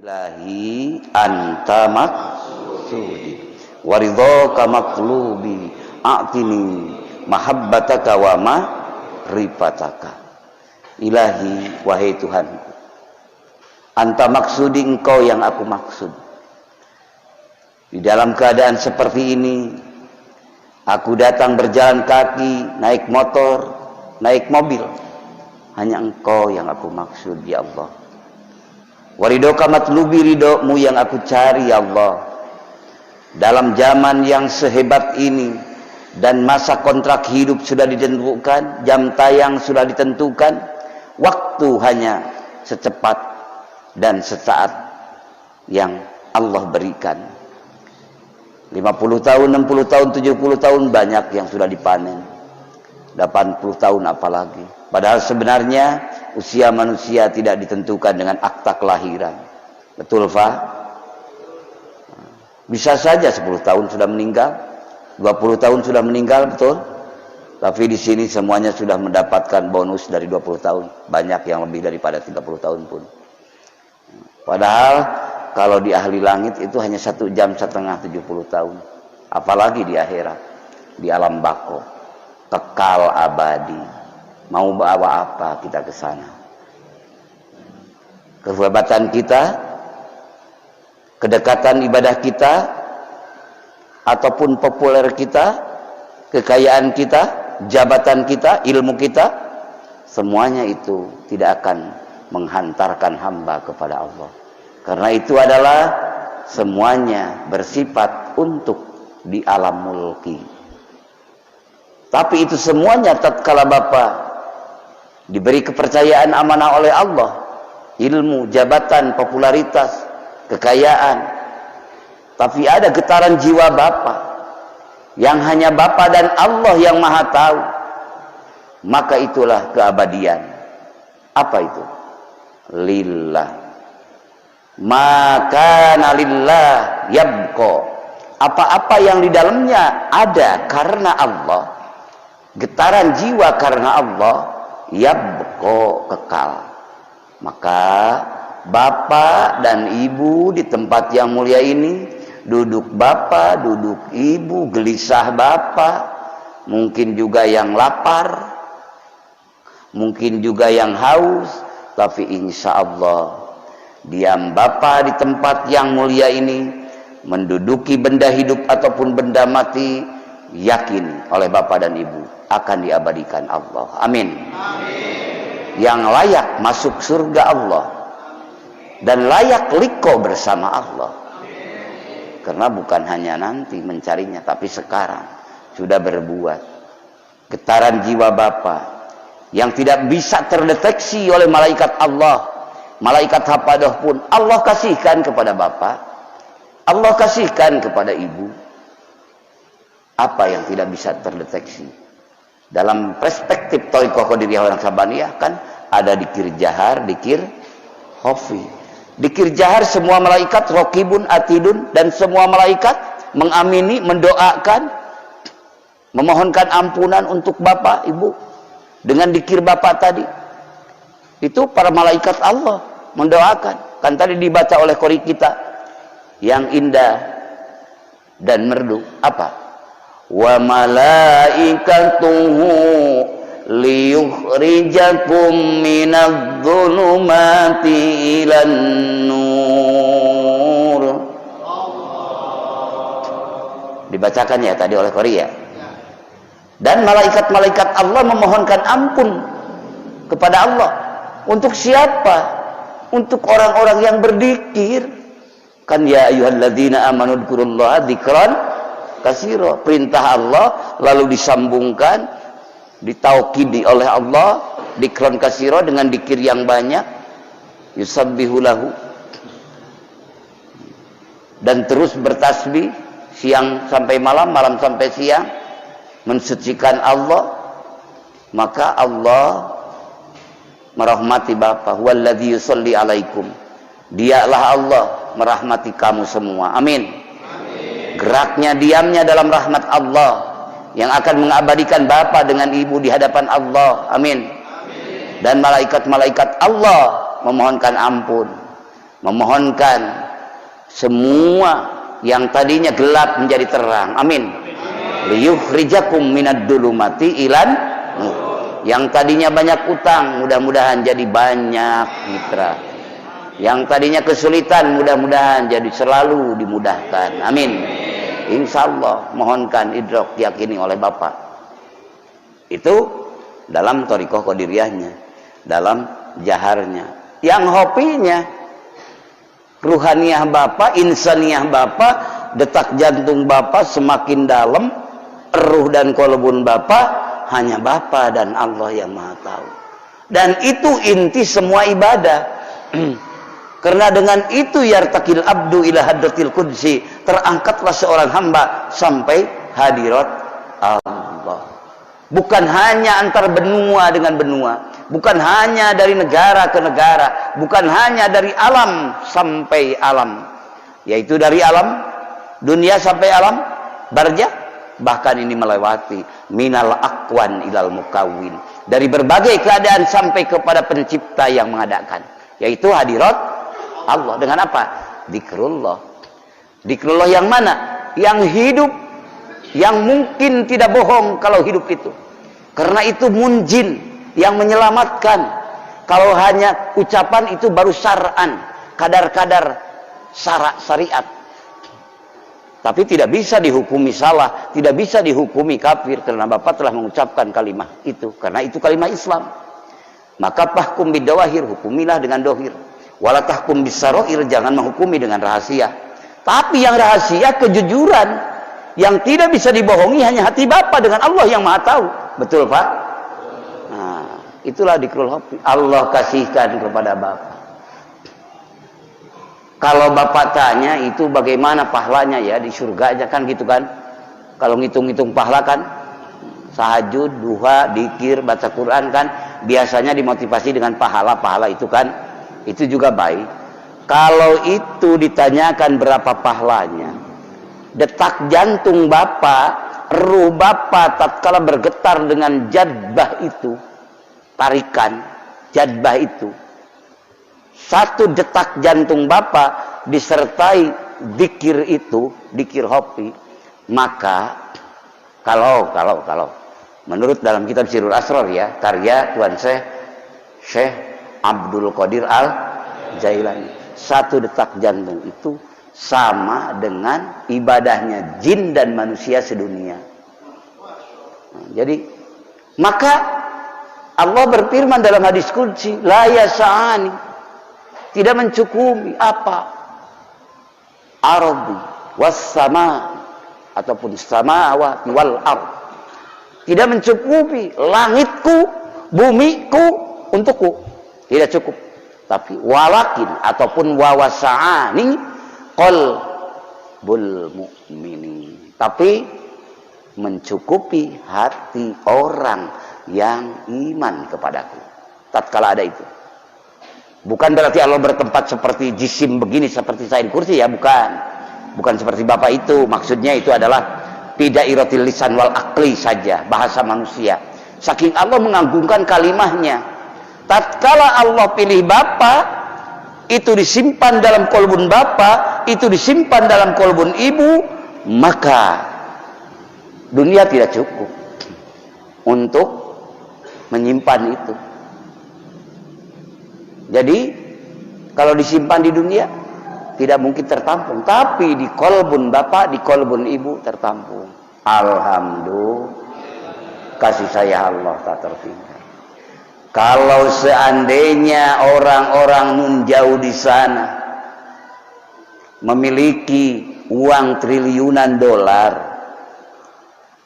Ilahi anta maksudi waridhaka maqlubi a'tini mahabbataka wa ma'rifataka. Ilahi, wahai Tuhan, anta maksudi, engkau yang aku maksud. Di dalam keadaan seperti ini aku datang berjalan kaki, naik motor, naik mobil, hanya engkau yang aku maksud ya Allah. Waridhoka matlubi, ridhomu yang aku cari ya Allah. Dalam zaman yang sehebat ini dan masa kontrak hidup sudah ditentukan, jam tayang sudah ditentukan, waktu hanya secepat dan sesaat yang Allah berikan. 50 tahun, 60 tahun, 70 tahun banyak yang sudah dipanen. 80 tahun apalagi. Padahal sebenarnya usia manusia tidak ditentukan dengan akta kelahiran. Betul, Fa? Bisa saja 10 tahun sudah meninggal, 20 tahun sudah meninggal, betul? Tapi di sini semuanya sudah mendapatkan bonus dari 20 tahun. Banyak yang lebih daripada 30 tahun pun. Padahal kalau di ahli langit itu hanya 1 jam setengah 70 tahun. Apalagi di akhirat, di alam bako, kekal abadi. Mau bawa apa kita ke sana? Kehebatan kita, kedekatan ibadah kita, ataupun populer kita, kekayaan kita, jabatan kita, ilmu kita, semuanya itu tidak akan menghantarkan hamba kepada Allah. Karena itu adalah semuanya bersifat untuk di alam mulki. Tapi itu semuanya tatkala Bapak diberi kepercayaan amanah oleh Allah, ilmu, jabatan, popularitas, kekayaan, tapi ada getaran jiwa Bapak yang hanya Bapak dan Allah yang maha tahu, maka itulah keabadian. Apa itu? Lillah, maka lillah yabqa. Apa-apa yang di dalamnya ada karena Allah, getaran jiwa karena Allah, yabqa, kekal. Maka Bapak dan Ibu di tempat yang mulia ini, duduk Bapak, duduk Ibu, gelisah Bapak, mungkin juga yang lapar, mungkin juga yang haus, tapi insya Allah diam Bapak di tempat yang mulia ini, menduduki benda hidup ataupun benda mati, yakin oleh Bapak dan Ibu akan diabadikan Allah. Amin. Amin. Yang layak masuk surga Allah dan layak liko bersama Allah. Amin. Karena bukan hanya nanti mencarinya, tapi sekarang sudah berbuat. Getaran jiwa Bapak yang tidak bisa terdeteksi oleh malaikat Allah, malaikat hafadah pun Allah kasihkan kepada Bapak, Allah kasihkan kepada Ibu. Apa yang tidak bisa terdeteksi? Dalam perspektif Thariqah Qadiriyah dan Sabaniyah kan ada dikir jahar, dikir khafi. Dikir jahar semua malaikat raqibun atidun, dan semua malaikat mengamini, mendoakan, memohonkan ampunan untuk Bapak, Ibu. Dengan dikir Bapak tadi, itu para malaikat Allah mendoakan. Kan tadi dibaca oleh qori kita yang indah dan merdu. Apa? Wa malaikatuhu liyukhrijakum minadh-dhulumati ilan nur. Dibacakan ya tadi oleh Korea. Dan malaikat-malaikat Allah memohonkan ampun kepada Allah. Untuk siapa? Untuk orang-orang yang berzikir. Kan ya ayyuhalladzina amanu dzkurullaha dzikran katsira. Perintah Allah lalu disambungkan, ditaukidi oleh Allah, dzikran katsira dengan dzikir yang banyak, yusabbihu lahu, dan terus bertasbih siang sampai malam, malam sampai siang, mensucikan Allah. Maka Allah merahmati Bapak. Walladzi yusolli alaikum, dialah Allah merahmati kamu semua. Amin. Geraknya, diamnya dalam rahmat Allah yang akan mengabadikan Bapak dengan Ibu di hadapan Allah. Amin. Dan malaikat-malaikat Allah memohonkan ampun. memohonkan semua yang tadinya gelap menjadi terang. Amin. Liyukhrijakum minad dulumati ilan nur. Yang tadinya banyak utang, mudah-mudahan jadi banyak mitra. Yang tadinya kesulitan, mudah-mudahan jadi selalu dimudahkan. Amin. Insya Allah, mohonkan idrok diyakini oleh Bapak. Itu dalam thariqah qadiriyahnya, dalam jaharnya. Yang hopinya, ruhaniyah Bapak, insaniyah Bapak, detak jantung Bapak semakin dalam, ruh dan kolbun Bapak hanya Bapa dan Allah yang Maha tahu. Dan itu inti semua ibadah. Karena dengan itu yartaqil abdu ila hadratil qudsi, terangkatlah seorang hamba sampai hadirat Allah. Bukan hanya antar benua dengan benua, bukan hanya dari negara ke negara, bukan hanya dari alam sampai alam, yaitu dari alam dunia sampai alam barzakh. Bahkan ini melewati minal akwan ilal mukawwin, dari berbagai keadaan sampai kepada pencipta yang mengadakan, yaitu hadirat Allah. Dengan apa? Zikrullah. Zikrullah yang mana? Yang hidup, yang mungkin tidak bohong kalau hidup itu, karena itu munjin, yang menyelamatkan. Kalau hanya ucapan itu baru syar'an, kadar-kadar syariat. Tapi tidak bisa dihukumi salah, tidak bisa dihukumi kafir, karena Bapak telah mengucapkan kalimat itu, karena itu kalimat Islam. Maka fahkum bidawahir, hukumilah dengan dohir. Wala tahkum bisarair, jangan menghukumi dengan rahasia. Tapi yang rahasia kejujuran, yang tidak bisa dibohongi hanya hati Bapak dengan Allah yang Maha tahu. Betul Pak? Nah, itulah dikrul hobi Allah kasihkan kepada Bapak. Kalau Bapak tanya itu bagaimana pahalanya ya di surga aja kan gitu kan. Kalau ngitung-ngitung pahala kan, tahajud, duha, dzikir, baca Quran kan biasanya dimotivasi dengan pahala-pahala itu kan. Itu juga baik. Kalau itu ditanyakan berapa pahalanya, detak jantung Bapak, ruh Bapak tatkala bergetar dengan jadbah itu, tarikan jadbah itu, satu detak jantung Bapak disertai dikir itu, dikir hopi, maka kalau menurut dalam kitab Sirrul Asrar ya, karya Tuan Syekh Abdul Qadir Al-Jailani, satu detak jantung itu sama dengan ibadahnya jin dan manusia sedunia. Nah, jadi maka Allah berfirman dalam hadis qudsi, la yasa'ani, tidak mencukupi apa? Ardi was sama, ataupun samawati wal ard. Tidak mencukupi langitku, bumiku untukku. Tidak cukup. Tapi walakin ataupun wawasa'ani qalbul mu'minin. Tapi mencukupi hati orang yang iman kepadaku. Tatkala ada itu. Bukan berarti Allah bertempat seperti jisim begini, seperti sain kursi ya, bukan. Bukan seperti Bapak itu. Maksudnya itu adalah bidairatil lisan wal akli saja, bahasa manusia. Saking Allah mengagungkan kalimahnya. Tatkala Allah pilih Bapak, itu disimpan dalam kolbun Bapak, itu disimpan dalam kolbun Ibu, maka dunia tidak cukup untuk menyimpan itu. Jadi kalau disimpan di dunia tidak mungkin tertampung, tapi di kolbun Bapak, di kolbun Ibu tertampung. Alhamdulillah, kasih sayang Allah tak tertinggal. Kalau seandainya orang-orang nun jauh di sana memiliki uang triliunan dolar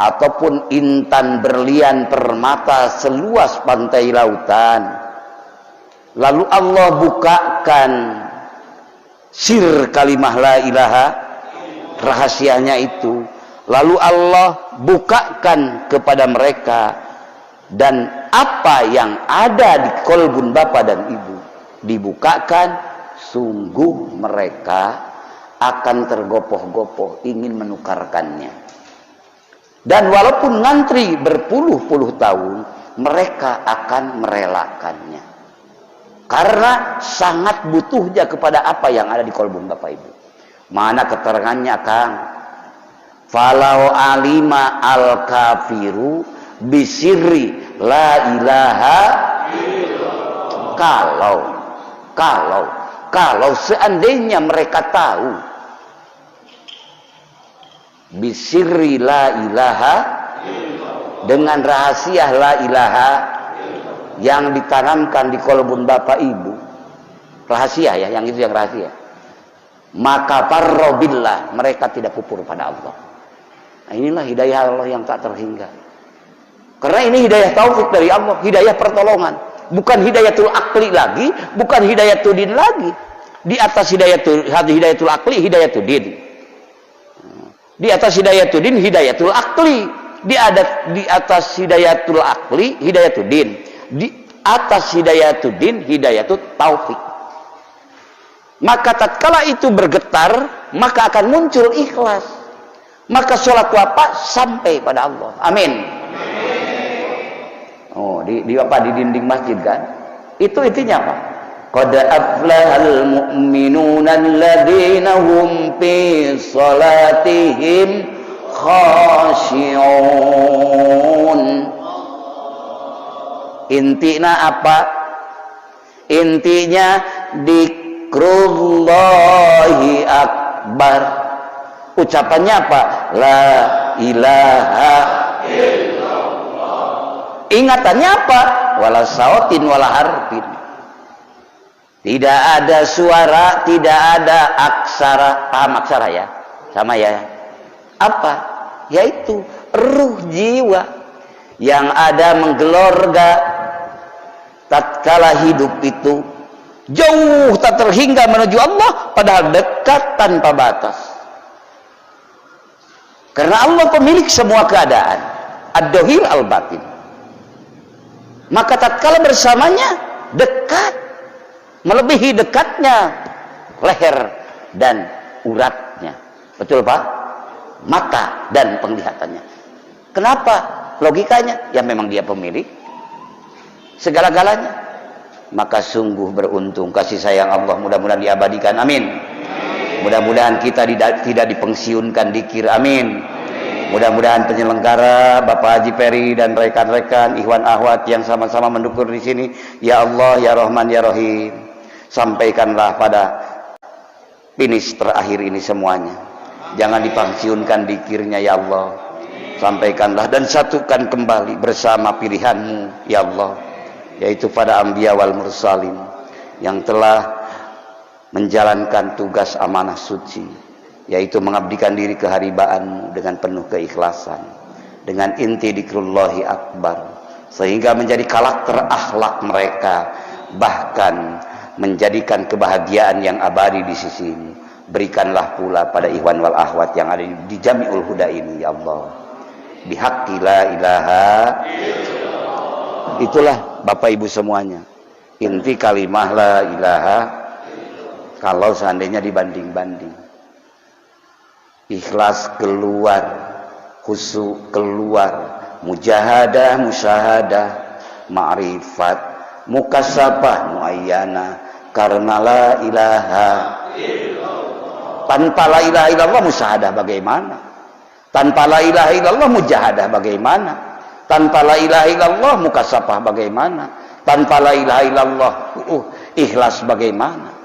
ataupun intan berlian permata seluas pantai lautan, lalu Allah bukakan sir kalimah la ilaha, rahasianya itu, lalu Allah bukakan kepada mereka, dan apa yang ada di kolbun Bapak dan Ibu dibukakan, sungguh mereka akan tergopoh-gopoh ingin menukarkannya. Dan walaupun ngantri berpuluh-puluh tahun, mereka akan merelakannya. Karena sangat butuhnya kepada apa yang ada di kolbun Bapak Ibu. Mana keterangannya, Kang? Falau alima al kafiru bisirri la ilaha illallah. Kalau seandainya mereka tahu bisirri la ilaha, dengan rahasia la ilaha yang ditanamkan di kolbun Bapak Ibu, rahasia ya, yang itu yang rahasia, maka farrobillah, mereka tidak kufur pada Allah. Nah, inilah hidayah Allah yang tak terhingga. Karena ini hidayah taufik dari Allah, hidayah pertolongan, bukan hidayatul akli lagi, bukan hidayatul din lagi. Di atas hidayatul akli, hidayatul din. Di atas hidayatul din, hidayatul akli. Di atas hidayatul akli, hidayatul din. Di atas hidayatul din, hidayatul taufik. Maka tatkala itu bergetar, maka akan muncul ikhlas. Maka sholat Bapak sampai pada Allah. Amin. Oh, di dinding masjid kan? Itu intinya apa? Qad aflahal mu'minuna alladzina hum fi salatihim khashi'un. Intinya apa? Intinya dzikrullahi akbar. Ucapannya apa? La ilaha illallah. Ingatannya apa? Wala sautin wala harfin. Tidak ada suara, tidak ada aksara. Paham aksara ya? Sama ya? Apa? Yaitu ruh jiwa yang ada menggelorga tatkala hidup itu jauh tak terhingga menuju Allah, padahal dekat tanpa batas. Karena Allah pemilik semua keadaan, ad-dohir al-batin. Maka tatkala bersamanya dekat, melebihi dekatnya leher dan uratnya. Betul Pak? Mata dan penglihatannya. Kenapa? Logikanya, ya memang dia pemilik segala-galanya. Maka sungguh beruntung kasih sayang Allah, mudah-mudahan diabadikan. Amin. Mudah-mudahan kita tidak dipensiunkan dikir. Amin. Mudah-mudahan penyelenggara Bapak Haji Peri dan rekan-rekan Ikhwan Ahwat yang sama-sama mendukung di sini, ya Allah ya Rahman ya Rahim, sampaikanlah pada finish terakhir ini semuanya. Jangan dipensiunkan dikirnya ya Allah. Sampaikanlah dan satukan kembali bersama pilihanmu ya Allah, yaitu pada anbiya wal mursalin yang telah menjalankan tugas amanah suci, yaitu mengabdikan diri keharibaanmu dengan penuh keikhlasan, dengan inti dzikrullahi akbar, sehingga menjadi karakter akhlak mereka, bahkan menjadikan kebahagiaan yang abadi di sisimu. Berikanlah pula pada ikhwan wal ahwat yang ada di Jami'ul Huda ini ya Allah, bihaqqi la ilaha. Itulah Bapak Ibu semuanya inti kalimah la ilaha. Kalau seandainya dibanding-banding, ikhlas keluar, khusyuk keluar, mujahadah, musyahadah, ma'rifat, mukasabah, muayyana, karena la ilaha illallah. Tanpa la ilaha illallah musyahadah bagaimana? Tanpa la ilaha illallah mujahadah bagaimana? Tanpa la ilaha illallah mukasabah bagaimana? Tanpa la ilaha illallah ikhlas bagaimana?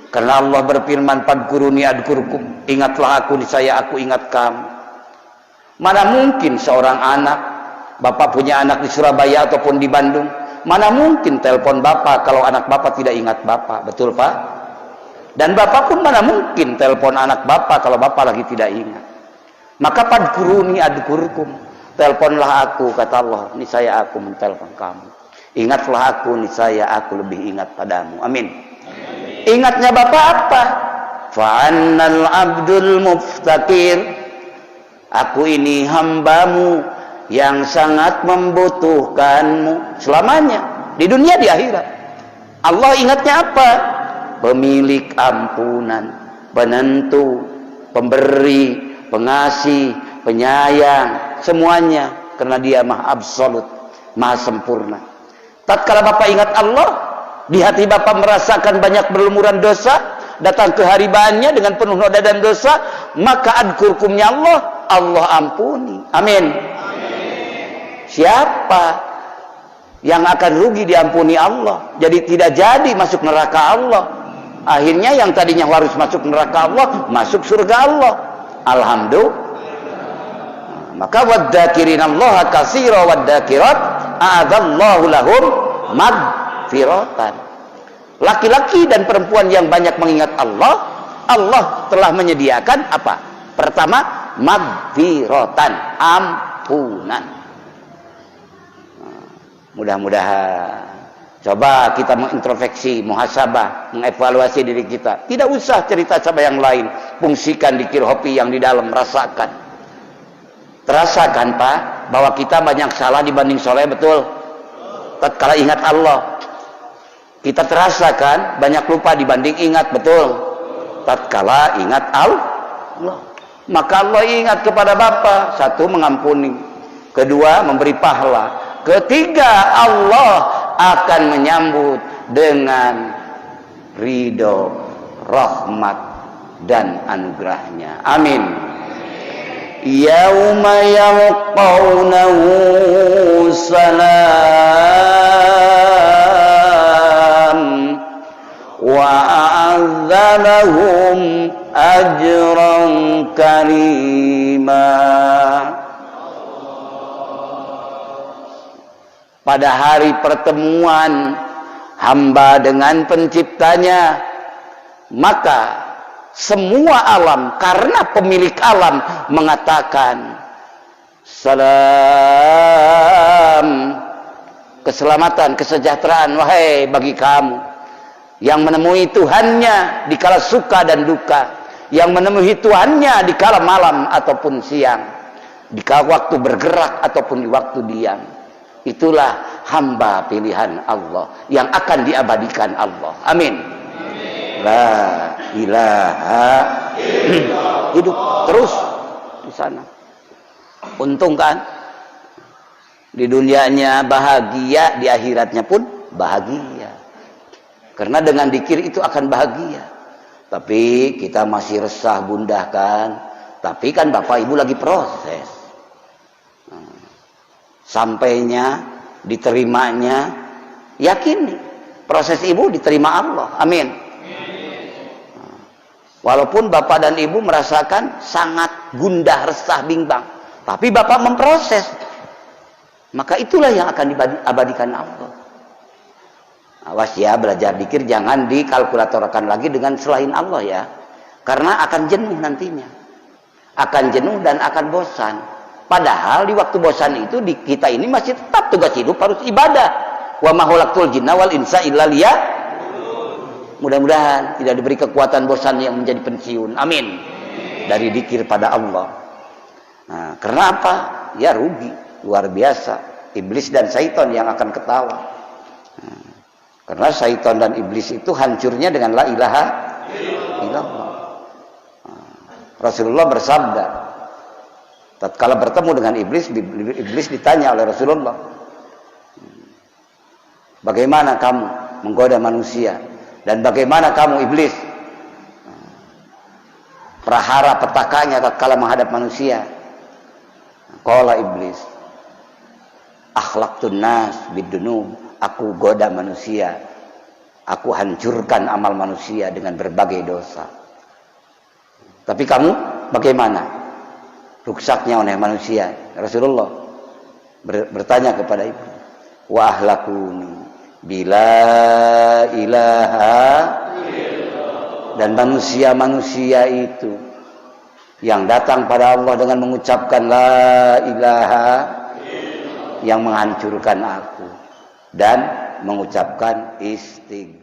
Karena Allah berfirman, fadkuruni adkurkum, ingatlah aku niscaya aku ingat kamu. Mana mungkin seorang anak, Bapak punya anak di Surabaya ataupun di Bandung, mana mungkin telepon Bapak kalau anak Bapak tidak ingat Bapak, betul Pak? Dan Bapak pun mana mungkin telepon anak Bapak kalau Bapak lagi tidak ingat. Maka fadkuruni adkurkum, teleponlah aku, kata Allah, niscaya aku mentelepon kamu. Ingatlah aku, niscaya aku lebih ingat padamu. Amin. Ingatnya Bapak apa? Fa'annal abdul muftakir, aku ini hambamu yang sangat membutuhkanmu selamanya, di dunia di akhirat. Allah ingatnya apa? Pemilik ampunan, penentu, pemberi, pengasih, penyayang, semuanya, karena dia maha absolut, maha sempurna. Tatkala Bapak ingat Allah, Di hati Bapak merasakan banyak berlumuran dosa, datang ke haribaannya dengan penuh noda dan dosa, maka adkurkumnya Allah ampuni. Amin. Siapa yang akan rugi diampuni Allah? Jadi tidak jadi masuk neraka Allah. Akhirnya yang tadinya harus masuk neraka Allah, masuk surga Allah. Alhamdulillah. Maka wadzakirinallaha katsira wadzakirat a'adallahu lahum magfiratan. Laki-laki dan perempuan yang banyak mengingat Allah, Allah telah menyediakan apa? Pertama, magfiratan, ampunan. Mudah-mudahan coba kita mengintrospeksi, muhasabah, mengevaluasi diri kita. Tidak usah cerita sama yang lain, fungsikan dikir hopi yang di dalam, rasakan. Terasakan Pak, bahwa kita banyak salah dibanding soleh, betul? Tatkala ingat Allah, kita terasakan banyak lupa dibanding ingat, betul? Tatkala ingat Allah, maka Allah ingat kepada Bapa. Satu, mengampuni. Kedua, memberi pahala. Ketiga, Allah akan menyambut dengan ridho, rahmat, dan anugerahnya. Amin. Yauma yalqawnahu salam wa a'adzalahum ajran karima. Pada hari pertemuan hamba dengan penciptanya, maka semua alam, karena pemilik alam mengatakan salam, keselamatan, kesejahteraan wahai bagi kamu yang menemui Tuhannya di kala suka dan duka, yang menemui Tuhannya di kala malam ataupun siang, di kala waktu bergerak ataupun di waktu diam. Itulah hamba pilihan Allah yang akan diabadikan Allah. Amin. La ilaha hidup terus di sana. Untung kan? Di dunianya bahagia, di akhiratnya pun bahagia. Karena dengan dzikir itu akan bahagia. Tapi kita masih resah, gundah kan? Tapi kan Bapak Ibu lagi proses. Sampainya, diterimanya, yakini proses Ibu diterima Allah. Amin. Walaupun Bapak dan Ibu merasakan sangat gundah, resah, bimbang, tapi Bapak memproses, maka itulah yang akan diabadikan Allah. Awas ya, belajar dzikir jangan dikalkulatorkan lagi dengan selain Allah ya, karena akan jenuh nantinya, akan jenuh dan akan bosan. Padahal di waktu bosan itu di kita ini masih tetap tugas hidup harus ibadah. Wa ma khalaqtul jinna wal insa illa liya'budun. Mudah-mudahan tidak diberi kekuatan bosan yang menjadi pensiun. Amin. Dari dzikir pada Allah. Nah, karena apa? Ya rugi luar biasa. Iblis dan syaitan yang akan ketawa. Nah, karena syaitan dan iblis itu hancurnya dengan la ilaha illallah. Nah, Rasulullah bersabda, tatkala bertemu dengan iblis ditanya oleh Rasulullah, bagaimana kamu menggoda manusia? Dan bagaimana kamu iblis prahara petakanya tatkala menghadap manusia? Qala iblis, akhlaqtun nas bidunub, aku goda manusia, aku hancurkan amal manusia dengan berbagai dosa. Tapi kamu bagaimana? Ruksaknya oleh manusia. Rasulullah bertanya kepada iblis, wa ahlakuni bila ilaha, dan manusia-manusia itu yang datang pada Allah dengan mengucapkan la ilaha, yang menghancurkan aku dan mengucapkan istighfar.